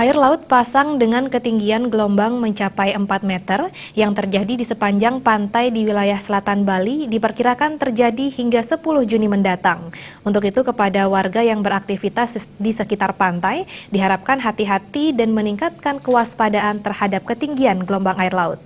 Air laut pasang dengan ketinggian gelombang mencapai 4 meter yang terjadi di sepanjang pantai di wilayah selatan Bali diperkirakan terjadi hingga 10 Juni mendatang. Untuk itu kepada warga yang beraktivitas di sekitar pantai diharapkan hati-hati dan meningkatkan kewaspadaan terhadap ketinggian gelombang air laut.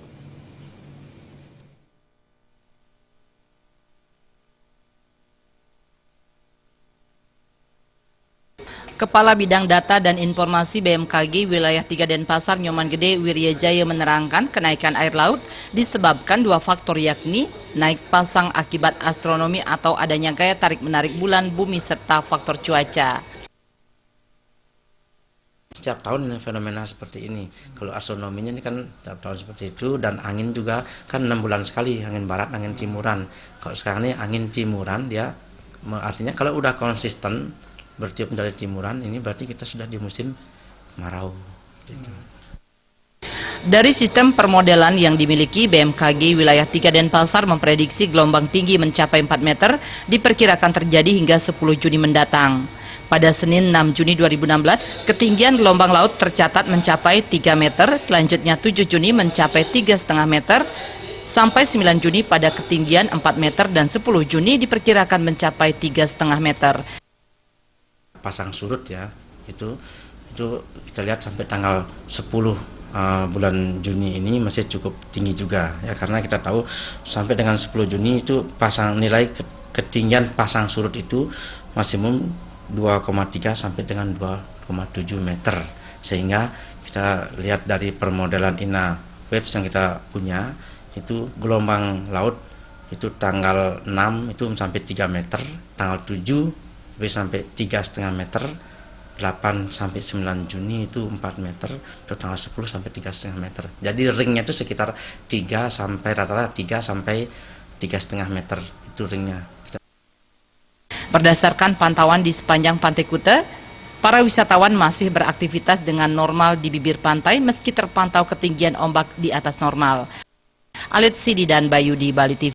Kepala Bidang Data dan Informasi BMKG Wilayah 3 Denpasar Nyoman Gede Wiryajaya menerangkan kenaikan air laut disebabkan dua faktor, yakni naik pasang akibat astronomi atau adanya gaya tarik-menarik bulan bumi serta faktor cuaca. Setiap tahun fenomena seperti ini. Kalau astronominya ini kan setiap tahun seperti itu, dan angin juga kan 6 bulan sekali, angin barat, angin timuran. Kalau sekarang ini angin timuran, dia artinya kalau udah konsisten bertiup dari timuran, ini berarti kita sudah di musim kemarau. Dari sistem permodelan yang dimiliki, BMKG Wilayah 3 Denpasar memprediksi gelombang tinggi mencapai 4 meter diperkirakan terjadi hingga 10 Juni mendatang. Pada Senin 6 Juni 2016, ketinggian gelombang laut tercatat mencapai 3 meter, selanjutnya 7 Juni mencapai 3,5 meter, sampai 9 Juni pada ketinggian 4 meter dan 10 Juni diperkirakan mencapai 3,5 meter. Pasang surut ya, itu kita lihat sampai tanggal 10 bulan Juni ini masih cukup tinggi juga ya, karena kita tahu sampai dengan 10 Juni itu nilai ketinggian pasang surut itu maksimum 2,3 sampai dengan 2,7 meter, sehingga kita lihat dari permodelan INA-WAPS yang kita punya, itu gelombang laut itu tanggal 6 itu sampai 3 meter, tanggal 7 sampai 3,5 meter, 8 sampai 9 Juni itu 4 meter, dan tanggal 10 sampai 3,5 meter. Jadi ringnya itu sekitar 3 sampai rata-rata 3 sampai 3,5 meter itu ringnya. Berdasarkan pantauan di sepanjang Pantai Kuta, para wisatawan masih beraktivitas dengan normal di bibir pantai meski terpantau ketinggian ombak di atas normal. Alit Sidi dan Bayu di Bali TV.